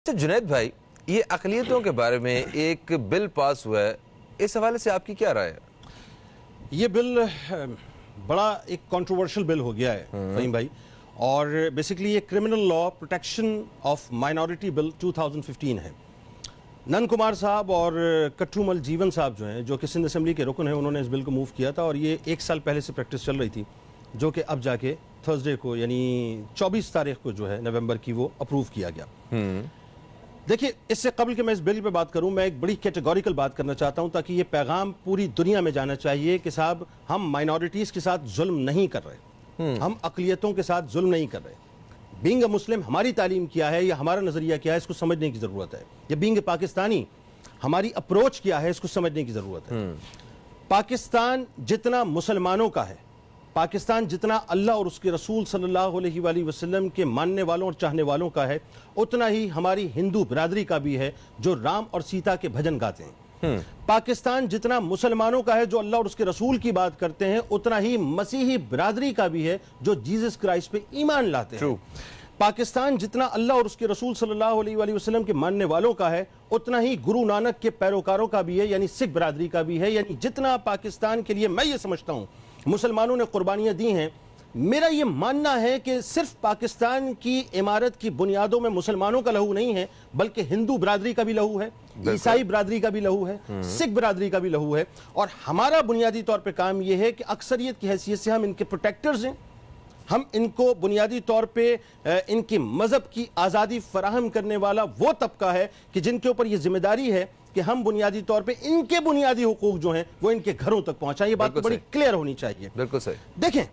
جنید بھائی، یہ اقلیتوں کے بارے میں ایک بل پاس ہوا ہے، اس حوالے سے آپ کی کیا رائے ہے؟ یہ بل بڑا ایک کنٹروورشل بل ہو گیا ہے فہیم بھائی، اور بیسیکلی یہ criminal law protection of minority bill 2015 ہے۔ نند کمار صاحب اور کٹھو مل جیون صاحب جو ہیں، جو کہ سندھ اسمبلی کے رکن ہیں، انہوں نے اس بل کو موو کیا تھا، اور یہ 1 سال پہلے سے پریکٹس چل رہی تھی، جو کہ اب جا کے تھرسڈے کو یعنی 24 تاریخ کو جو ہے نومبر کی وہ اپروو کیا گیا۔ دیکھیں، اس سے قبل کہ میں اس بل پہ بات کروں، میں ایک بڑی کیٹیگوریکل بات کرنا چاہتا ہوں تاکہ یہ پیغام پوری دنیا میں جانا چاہیے کہ صاحب ہم مائنورٹیز کے ساتھ ظلم نہیں کر رہے، ہم اقلیتوں کے ساتھ ظلم نہیں کر رہے۔ بینگ اے مسلم ہماری تعلیم کیا ہے یا ہمارا نظریہ کیا ہے، اس کو سمجھنے کی ضرورت ہے۔ یا بینگ اے پاکستانی ہماری اپروچ کیا ہے، اس کو سمجھنے کی ضرورت ہے۔ پاکستان جتنا مسلمانوں کا ہے، پاکستان جتنا اللہ اور اس کے رسول صلی اللہ علیہ وآلہ وسلم کے ماننے والوں اور چاہنے والوں کا ہے، اتنا ہی ہماری ہندو برادری کا بھی ہے جو رام اور سیتا کے بھجن گاتے ہیں۔ پاکستان جتنا مسلمانوں کا ہے جو اللہ اور اس کے رسول کی بات کرتے ہیں، اتنا ہی مسیحی برادری کا بھی ہے جو جیزس کرائسٹ پہ ایمان لاتے ہیں۔ پاکستان جتنا اللہ اور اس کے رسول صلی اللہ علیہ وآلہ وسلم کے ماننے والوں کا ہے، اتنا ہی گرو نانک کے پیروکاروں کا بھی ہے، یعنی سکھ برادری کا بھی ہے۔ یعنی جتنا پاکستان کے لیے میں یہ سمجھتا ہوں مسلمانوں نے قربانیاں دی ہیں، میرا یہ ماننا ہے کہ صرف پاکستان کی عمارت کی بنیادوں میں مسلمانوں کا لہو نہیں ہے، بلکہ ہندو برادری کا بھی لہو ہے، عیسائی برادری کا بھی لہو ہے، سکھ برادری کا بھی لہو ہے۔ اور ہمارا بنیادی طور پہ کام یہ ہے کہ اکثریت کی حیثیت سے ہم ان کے پروٹیکٹرز ہیں، ہم ان کو بنیادی طور پہ ان کی مذہب کی آزادی فراہم کرنے والا وہ طبقہ ہے کہ جن کے اوپر یہ ذمہ داری ہے کہ ہم بنیادی طور پہ ان کے بنیادی حقوق جو ہیں وہ ان کے گھروں تک پہنچائیں۔ یہ بات بڑی کلیئر ہونی چاہیے۔ بالکل صحیح۔ دیکھیں،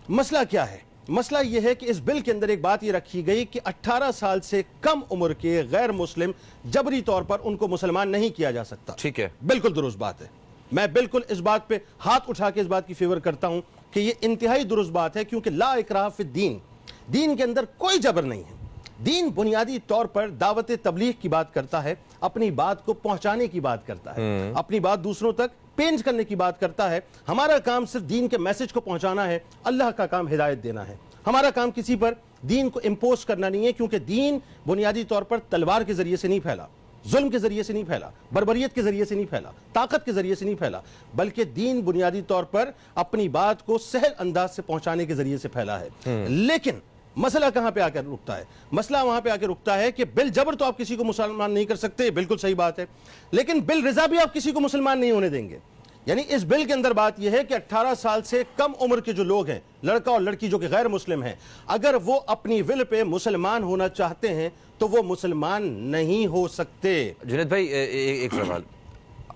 مسئلہ کیا ہے؟ مسئلہ یہ ہے کہ اس بل کے اندر ایک بات یہ رکھی گئی کہ 18 سال سے کم عمر کے غیر مسلم جبری طور پر ان کو مسلمان نہیں کیا جا سکتا۔ ٹھیک ہے، بالکل درست بات ہے۔ میں بالکل اس بات پہ ہاتھ اٹھا کے اس بات کی فیور کرتا ہوں کہ یہ انتہائی درست بات ہے، کیونکہ لا اکراہ فی الدین، دین کے اندر کوئی جبر نہیں ہے۔ دین بنیادی طور پر دعوت تبلیغ کی بات کرتا ہے، اپنی بات کو پہنچانے کی بات کرتا ہے، اپنی بات دوسروں تک پیش کرنے کی بات کرتا ہے۔ ہمارا کام صرف دین کے میسج کو پہنچانا ہے، اللہ کا کام ہدایت دینا ہے۔ ہمارا کام کسی پر دین کو امپوز کرنا نہیں ہے، کیونکہ دین بنیادی طور پر تلوار کے ذریعے سے نہیں پھیلا، ظلم کے ذریعے سے نہیں پھیلا، بربریت کے ذریعے سے نہیں پھیلا، طاقت کے ذریعے سے نہیں پھیلا، بلکہ دین بنیادی طور پر اپنی بات کو سہل انداز سے پہنچانے کے ذریعے سے پھیلا ہے۔ لیکن مسئلہ کہاں پہ آ کے رکتا ہے؟ مسئلہ وہاں پہ آ کے رکتا ہے کہ بل جبر تو آپ کسی کو مسلمان نہیں کر سکتے، بالکل صحیح بات ہے، لیکن بل رضا بھی آپ کسی کو مسلمان نہیں ہونے دیں گے۔ یعنی اس بل کے اندر بات یہ ہے کہ 18 سال سے کم عمر کے جو لوگ ہیں، لڑکا اور لڑکی جو کہ غیر مسلم ہیں، اگر وہ اپنی ول پہ مسلمان ہونا چاہتے ہیں تو وہ مسلمان نہیں ہو سکتے۔ جنید بھائی، ایک سوال،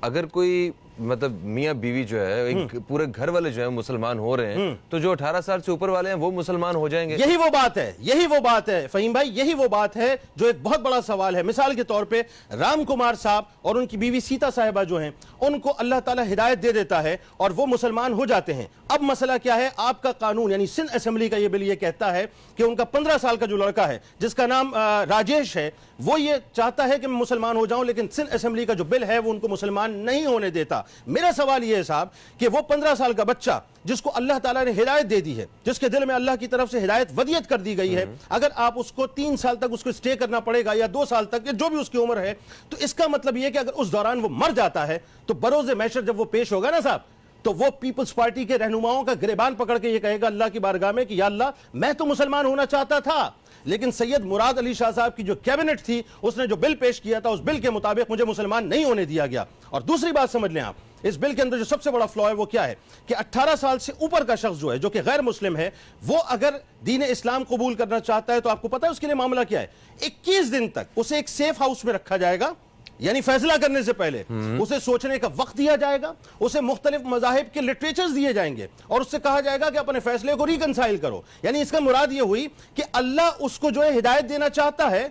اگر کوئی مطلب میاں بیوی جو ہے، ایک پورے گھر والے جو ہیں مسلمان ہو رہے ہیں، تو جو 18 سال سے اوپر والے ہیں وہ مسلمان ہو جائیں گے؟ یہی وہ بات ہے، یہی وہ بات ہے فہیم بھائی، یہی وہ بات ہے جو ایک بہت بڑا سوال ہے۔ مثال کے طور پہ رام کمار صاحب اور ان کی بیوی سیتا صاحبہ جو ہیں، ان کو اللہ تعالیٰ ہدایت دے دیتا ہے اور وہ مسلمان ہو جاتے ہیں۔ اب مسئلہ کیا ہے؟ آپ کا قانون یعنی سندھ اسمبلی کا یہ بل یہ کہتا ہے کہ ان کا 15 سال کا جو لڑکا ہے جس کا نام راجیش ہے، وہ یہ چاہتا ہے کہ میں مسلمان ہو جاؤں، لیکن سندھ اسمبلی کا جو بل ہے وہ ان کو مسلمان نہیں ہونے دیتا۔ میرا سوال یہ ہے صاحب کہ وہ 15 سال کا بچہ جس کو اللہ تعالیٰ نے ہدایت دے دی ہے، جس کے دل میں اللہ کی طرف سے ہدایت ودیت کر دی گئی ہے، اگر آپ اس کو 3 سال تک اس کو اسٹے کرنا پڑے گا یا 2 سال تک یا جو بھی اس کی عمر ہے، تو اس کا مطلب یہ ہے کہ اگر اس دوران وہ مر جاتا ہے تو بروز محشر جب وہ پیش ہوگا نا صاحب، تو وہ پیپلز پارٹی کے رہنماؤں کا گریبان پکڑ کے یہ کہے گا اللہ کی بارگاہ میں کہ یا اللہ، میں تو مسلمان ہونا چاہتا تھا، لیکن سید مراد علی شاہ صاحب کی جو کیبنٹ تھی، اس نے جو بل پیش کیا تھا، اس بل کے مطابق مجھے مسلمان نہیں ہونے دیا گیا۔ اور دوسری بات سمجھ لیں آپ، اس بل کے اندر جو سب سے بڑا فلا ہے وہ کیا ہے کہ 18 سال سے اوپر کا شخص جو ہے، جو کہ غیر مسلم ہے، وہ اگر دین اسلام قبول کرنا چاہتا ہے تو آپ کو پتہ ہے اس کے لیے معاملہ کیا ہے؟ 21 دن تک اسے ایک سیف ہاؤس میں رکھا جائے گا، یعنی فیصلہ کرنے سے پہلے اسے سوچنے کا وقت دیا جائے گا، اسے مختلف مذاہب کے لٹریچرز دیے جائیں گے اور اس سے کہا جائے گا کہ اپنے فیصلے کو ریکنسائل کرو۔ یعنی اس کا مراد یہ ہوئی کہ اللہ اس کو جو ہے ہدایت دینا چاہتا ہے،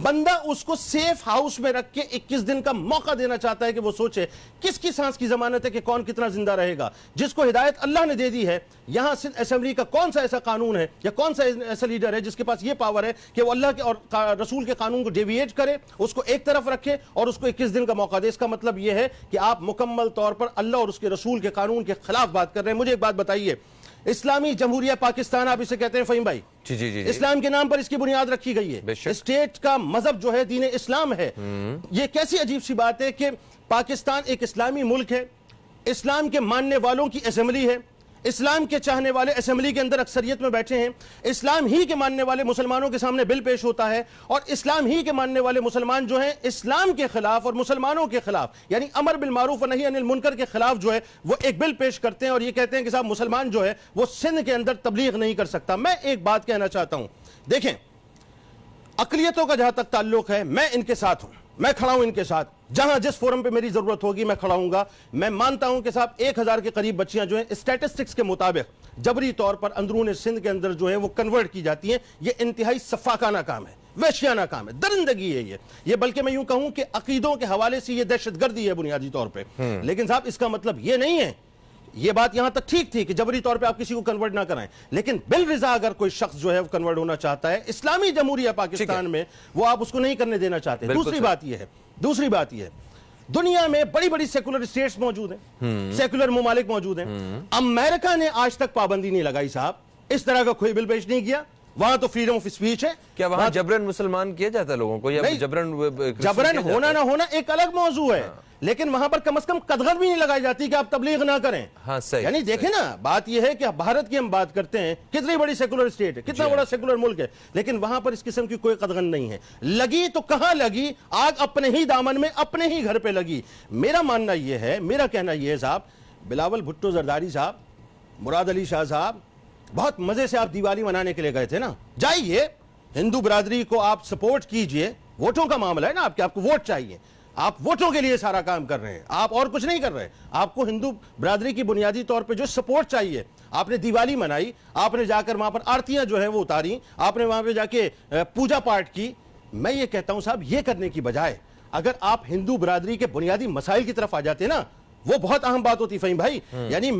بندہ اس کو سیف ہاؤس میں رکھ کے 21 دن کا موقع دینا چاہتا ہے کہ وہ سوچے کس کی سانس کی ضمانت ہے کہ کون کتنا زندہ رہے گا، جس کو ہدایت اللہ نے دے دی ہے۔ یہاں سندھ اسمبلی کا کون سا ایسا قانون ہے یا کون سا ایسا لیڈر ہے جس کے پاس یہ پاور ہے کہ وہ اللہ کے اور رسول کے قانون کو ڈیویٹ کرے، اس کو ایک طرف رکھے اور اس کو 21 دن کا موقع دے؟ اس کا مطلب یہ ہے کہ آپ مکمل طور پر اللہ اور اس کے رسول کے قانون کے خلاف بات کر رہے ہیں۔ مجھے ایک بات بتائیے، اسلامی جمہوریہ پاکستان آپ اسے کہتے ہیں فہیم بھائی. جی جی جی اسلام کے نام پر اس کی بنیاد رکھی گئی بے ہے. شک. اسٹیٹ کا مذہب جو ہے دین اسلام ہے. یہ کیسی عجیب سی بات ہے کہ پاکستان ایک اسلامی ملک ہے, اسلام کے ماننے والوں کی اسمبلی ہے, اسلام کے چاہنے والے اسمبلی کے اندر اکثریت میں بیٹھے ہیں, اسلام ہی کے ماننے والے مسلمانوں کے سامنے بل پیش ہوتا ہے, اور اسلام ہی کے ماننے والے مسلمان جو ہیں اسلام کے خلاف اور مسلمانوں کے خلاف یعنی امر بالمعروف و نہی عن المنکر کے خلاف جو ہے وہ ایک بل پیش کرتے ہیں اور یہ کہتے ہیں کہ صاحب مسلمان جو ہے وہ سندھ کے اندر تبلیغ نہیں کر سکتا. میں ایک بات کہنا چاہتا ہوں, دیکھیں اقلیتوں کا جہاں تک تعلق ہے میں ان کے ساتھ ہوں, میں کھڑا ہوں ان کے ساتھ, جہاں جس فورم پہ میری ضرورت ہوگی میں کھڑا ہوں گا. میں مانتا ہوں کہ صاحب 1000 کے قریب بچیاں جو ہیں اسٹیٹسٹکس کے مطابق جبری طور پر اندرون سندھ کے اندر جو ہیں وہ کنورٹ کی جاتی ہیں. یہ انتہائی سفاکانہ کام ہے, وحشیانہ کام ہے, درندگی ہے یہ بلکہ میں یوں کہوں کہ عقیدوں کے حوالے سے یہ دہشت گردی ہے بنیادی طور پہ. لیکن صاحب اس کا مطلب یہ نہیں ہے, یہ بات یہاں تک ٹھیک تھی کہ جبری طور پہ آپ کسی کو کنورٹ نہ کرائیں, لیکن بالرضا اگر کوئی شخص جو ہے وہ کنورٹ ہونا چاہتا ہے اسلامی جمہوریہ پاکستان میں, وہ آپ اس کو نہیں کرنے دینا چاہتے. دوسری بات یہ ہے دنیا میں بڑی بڑی سیکولر اسٹیٹس موجود ہیں, سیکولر ممالک موجود ہیں. امریکہ نے آج تک پابندی نہیں لگائی صاحب, اس طرح کا کوئی بل پیش نہیں کیا. وہاں تو فریڈم آف اسپیچ ہے. کیا وہاں جبرن مسلمان کیا جاتا ہے لوگوں کو, یا جبرن ہونا نہ ہونا ایک الگ موضوع ہے, لیکن وہاں پر کم از کم قدغن بھی نہیں لگائی جاتی کہ آپ تبلیغ نہ کریں. ہاں صحیح. یعنی دیکھیں نا, بات یہ ہے کہ بھارت کی ہم بات کرتے ہیں, کتنی بڑی سیکولر اسٹیٹ ہے, کتنا بڑا سیکولر ملک ہے, لیکن وہاں پر اس قسم کی کوئی قدغن نہیں ہے. لگی تو کہاں لگی, آگ اپنے ہی دامن میں اپنے ہی گھر پہ لگی. میرا ماننا یہ ہے, میرا کہنا یہ ہے صاحب, بلاول بھٹو زرداری صاحب, مراد علی شاہ صاحب, بہت مزے سے آپ دیوالی منانے کے لیے گئے تھے نا, جائیے ہندو برادری کو آپ سپورٹ کیجئے. ووٹوں کا معاملہ ہے نا, آپ کو ووٹ چاہیے, آپ ووٹوں کے لیے سارا کام کر رہے ہیں, آپ اور کچھ نہیں کر رہے. آپ کو ہندو برادری کی بنیادی طور پہ جو سپورٹ چاہیے, آپ نے دیوالی منائی, آپ نے جا کر وہاں پر آرتیاں جو ہیں وہ اتاری, آپ نے وہاں پہ جا کے پوجا پاٹ کی. میں یہ کہتا ہوں صاحب, یہ کرنے کی بجائے اگر آپ ہندو برادری کے بنیادی مسائل کی طرف آ جاتے نا, وہ بہت اہم بات ہوتی فہیم بھائی. یعنی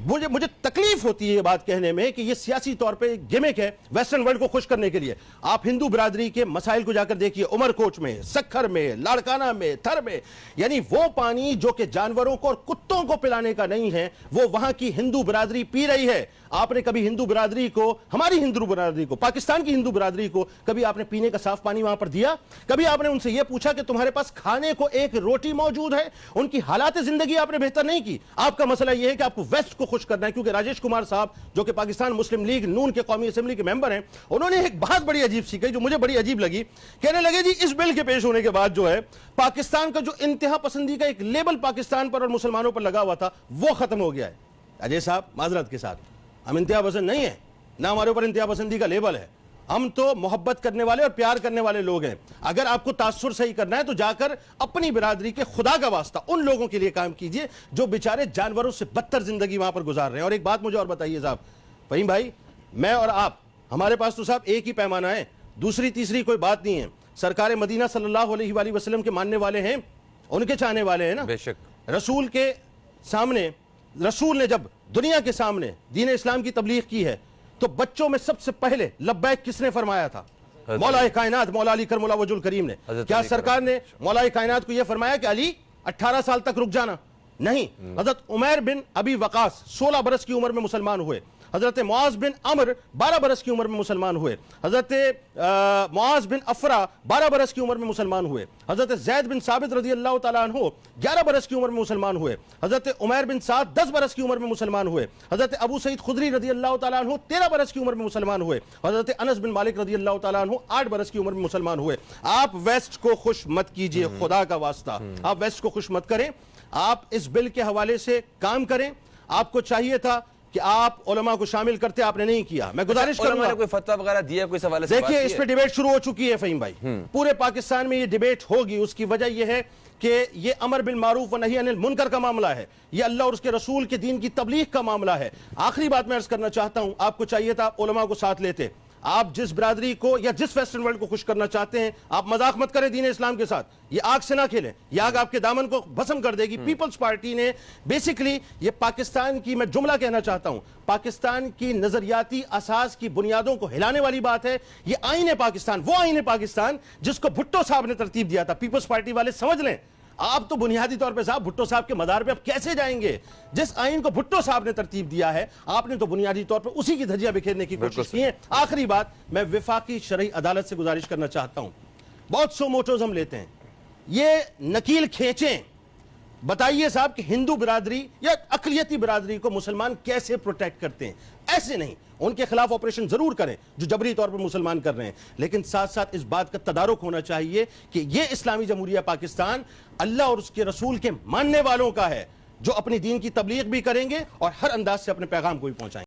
مجھے تکلیف ہوتی ہے یہ بات کہنے میں کہ یہ سیاسی طور پہ گیمک ہے ویسٹرن ورلڈ کو خوش کرنے کے لیے. آپ ہندو برادری کے مسائل کو جا کر دیکھیے, عمر کوچ میں, سکھر میں, لاڑکانہ میں, تھر میں, یعنی وہ پانی جو کہ جانوروں کو اور کتوں کو پلانے کا نہیں ہے وہ وہاں کی ہندو برادری پی رہی ہے. آپ نے کبھی ہندو برادری کو, ہماری ہندو برادری کو, پاکستان کی ہندو برادری کو کبھی آپ نے پینے کا صاف پانی وہاں پر دیا؟ کبھی آپ نے ان سے یہ پوچھا کہ تمہارے پاس کھانے کو ایک روٹی موجود ہے؟ ان کی حالات زندگی آپ نے بہتر نہیں کی. آپ کا مسئلہ یہ ہے کہ آپ کو ویسٹ کو خوش کرنا ہے, کیونکہ راجیش کمار صاحب جو کہ پاکستان مسلم لیگ نون کے قومی اسمبلی کے ممبر ہیں, انہوں نے ایک بات بڑی عجیب سی کہی جو مجھے بڑی عجیب لگی. کہنے لگے جی اس بل کے پیش ہونے کے بعد جو ہے پاکستان کا جو انتہا پسندی کا ایک لیبل پاکستان پر اور مسلمانوں پر لگا ہوا تھا وہ ختم ہو گیا ہے. اجے صاحب معذرت کے ساتھ, ہم انتہا پسند نہیں ہیں, نہ ہمارے اوپر انتہا پسندی کا لیبل ہے. ہم تو محبت کرنے والے اور پیار کرنے والے لوگ ہیں. اگر آپ کو تاثر صحیح کرنا ہے تو جا کر اپنی برادری کے خدا کا واسطہ ان لوگوں کے لیے کام کیجئے جو بیچارے جانوروں سے بدتر زندگی وہاں پر گزار رہے ہیں. اور ایک بات مجھے اور بتائیے صاحب فہیم بھائی, میں اور آپ, ہمارے پاس تو صاحب ایک ہی پیمانہ ہے, دوسری تیسری کوئی بات نہیں ہے. سرکار مدینہ صلی اللہ علیہ وآلہ وسلم کے ماننے والے ہیں, ان کے چاہنے والے ہیں نا. بے شک. رسول کے سامنے, رسول نے جب دنیا کے سامنے دین اسلام کی تبلیغ کی ہے تو بچوں میں سب سے پہلے لبیک کس نے فرمایا تھا؟ مولا کائنات مولا علی کرم اللہ وجہ الکریم نے. کیا سرکار نے مولا کائنات کو یہ فرمایا کہ علی 18 سال تک رک جانا؟ نہیں. حضرت عمیر بن ابی وقاص 16 برس کی عمر میں مسلمان ہوئے. حضرت معاذ بن عمر 12 برس کی عمر میں مسلمان ہوئے. حضرت معاذ بن افرا 12 برس کی عمر میں مسلمان ہوئے. حضرت زید بن ثابت رضی اللہ تعالیٰ عنہ 11 برس کی عمر میں مسلمان ہوئے. حضرت عمیر بن سعد 10 برس کی عمر میں مسلمان ہوئے. حضرت ابو سعید خدری رضی اللہ تعالیٰ عنہ 13 برس کی عمر میں مسلمان ہوئے. حضرت انس بن مالک رضی اللہ تعالیٰ عنہ 8 برس کی عمر میں مسلمان ہوئے. آپ ویسٹ کو خوش مت کیجئے, خدا کا واسطہ آپ ویسٹ کو خوش مت کریں. آپ اس بل کے حوالے سے کام کریں. آپ کو چاہیے تھا کہ آپ علماء کو شامل کرتے, آپ نے نہیں کیا. میں گزارش کروں گا, کوئی فتویٰ وغیرہ دیا کوئی سوال سے؟ دیکھیے اس پہ ڈیبیٹ شروع ہو چکی ہے فہیم بھائی, پورے پاکستان میں یہ ڈیبیٹ ہوگی. اس کی وجہ یہ ہے کہ یہ امر بالمعروف و نہی عن المنکر کا معاملہ ہے, یہ اللہ اور اس کے رسول کے دین کی تبلیغ کا معاملہ ہے. آخری بات میں عرض کرنا چاہتا ہوں, آپ کو چاہیے تھا علماء کو ساتھ لیتے. آپ جس برادری کو یا جس ویسٹرن ورلڈ کو خوش کرنا چاہتے ہیں, آپ مذاق مت کریں دین اسلام کے ساتھ. یہ آگ سے نہ کھیلیں, یہ آگ آپ کے دامن کو بھسم کر دے گی. پیپلز پارٹی نے بیسیکلی یہ پاکستان کی, میں جملہ کہنا چاہتا ہوں, پاکستان کی نظریاتی اساس کی بنیادوں کو ہلانے والی بات ہے. یہ آئین پاکستان, وہ آئین پاکستان جس کو بھٹو صاحب نے ترتیب دیا تھا. پیپلز پارٹی والے سمجھ لیں, آپ تو بنیادی طور پہ صاحب بھٹو صاحب کے مدار پہ اب کیسے جائیں گے؟ جس آئین کو بھٹو صاحب نے ترتیب دیا ہے آپ نے تو بنیادی طور پہ اسی کی دھجیاں بکھیرنے کی کوشش کی ہے. آخری بات میں وفاقی شرعی عدالت سے گزارش کرنا چاہتا ہوں. بہت سو موٹوز ہم لیتے ہیں, یہ نکیل کھینچیں, بتائیے صاحب کہ ہندو برادری یا اقلیتی برادری کو مسلمان کیسے پروٹیکٹ کرتے ہیں. ایسے نہیں, ان کے خلاف آپریشن ضرور کریں جو جبری طور پر مسلمان کر رہے ہیں, لیکن ساتھ ساتھ اس بات کا تدارک ہونا چاہیے کہ یہ اسلامی جمہوریہ پاکستان اللہ اور اس کے رسول کے ماننے والوں کا ہے, جو اپنی دین کی تبلیغ بھی کریں گے اور ہر انداز سے اپنے پیغام کو بھی پہنچائیں گے.